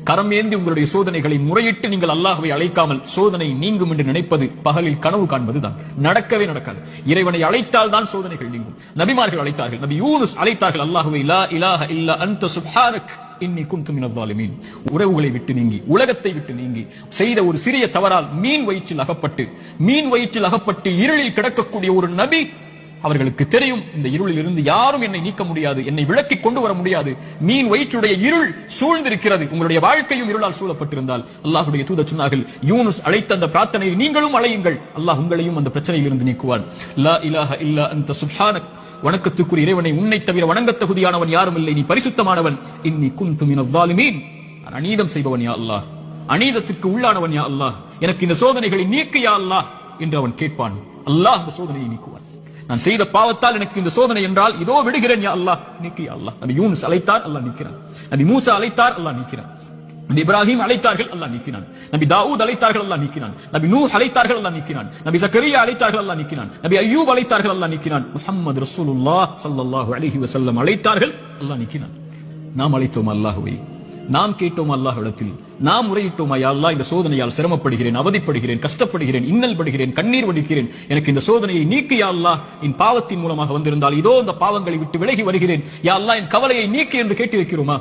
கரம் ஏந்தி உங்களுடைய சோதனைகளை முறையிட்டு நீங்கள் அல்லாஹ்வை அழைக்காமல் சோதனை நீங்கும் என்று நினைப்பது பகலில் கனவு காண்பதுதான். நடக்கவே நடக்காது. இறைவனை அழைத்தால் தான் சோதனைகள் நீங்கும். நபிமார்கள் அழைத்தார்கள். நபி யூனுஸ் அழைத்தார்கள் அல்லாஹ்வை, லா இலாஹ இல்லா அன்த சுப்ஹானக் இன்னி குன்து மினல் ஸாலிமீன். உறவுகளை விட்டு நீங்கி, உலகத்தை விட்டு நீங்கி, செய்த ஒரு சிறிய தவறால் மீன் வயிற்றில் அகப்பட்டு இருளில் கிடக்கக்கூடிய ஒரு நபி, அவர்களுக்கு தெரியும் இந்த இருளில் இருந்து யாரும் என்னை நீக்க முடியாது, என்னை விலக்கி கொண்டு வர முடியாது. மீன் வயிற்றுடைய இருள் சூழ்ந்திருக்கிறது. உங்களுடைய வாழ்க்கையும் இருளால் சூழப்பட்டிருந்தால் அல்லாஹ்வுடைய தூதர் சொன்னார்கள், யூனுஸ் அழைத்த அந்த பிரார்த்தனையை நீங்களும் அழையுங்கள், அல்லாஹ் உங்களையும் அந்த பிரச்சனையில் இருந்து நீக்குவான். லா இலாஹ இல்லா அன்த சுப்ஹானக், வணக்கத்துக்குரிய இறைவனை, உன்னை தவிர வணங்கத் தகுதியானவன் யாரும் இல்லை, நீ பரிசுத்தமானவன். இன்னி குன்து மினல் ஸாலிமீன், அநீதம் செய்பவன் யா அல்லாஹ், அநீதத்துக்கு உள்ளானவன் யா அல்லாஹ், எனக்கு இந்த சோதனைகளை நீக்கு யா அல்லாஹ் என்று அவன் கேட்பான். அல்லாஹ் அந்த சோதனையை நீக்குவான். நான் செய்த பாவத்தால் எனக்கு இந்த சோதனை என்றால் இதோ விடுகிறேன் யா அல்லாஹ், நீக்கு யா அல்லாஹ். நபி யூனுஸ் அழைத்தார், அல்லாஹ் நீக்கிறான். நபி மூசா அழைத்தார், அல்லாஹ் நீக்கிறான். நபி இப்ராஹிம் அழைத்தார்கள், அல்லாஹ் நீக்கினான். நபி தாவூத் அழைத்தார்கள், அல்லாஹ் நீக்கினான். நபி நூஹ் அழைத்தார்கள், அல்லாஹ் நீக்கினான். நபி ஜக்கரியா அழைத்தார்கள், அல்லாஹ் நீக்கினான். நபி அய்யூப் அழைத்தார்கள், அல்லாஹ் நீக்கினான். முஹம்மது ரசூலுல்லாஹ் ஸல்லல்லாஹு அலைஹி வஸல்லம் அழைத்தார்கள், அல்லாஹ் நீக்கினான். நாம் அழைத்தோம் அல்லாஹ்வை, நாம் கேட்டோம் அல்லாஹ்விடத்தில், நாம் முறையிட்டோமா, யா அல்லாஹ் இந்த சோதனையால் சிரமப்படுகிறேன், அவதிப்படுகிறேன், கஷ்டப்படுகிறேன், இன்னல் படுகிறேன், கண்ணீர் வடிக்கிறேன், எனக்கு இந்த சோதனையை நீக்கு யா அல்லாஹ். என் பாவத்தின் மூலமாக வந்திருந்தால் இதோ இந்த பாவங்களை விட்டு விலகி வருகிறேன் யா அல்லாஹ், என் கவலையை நீக்கு என்று கேட்டிருக்கிறோமா?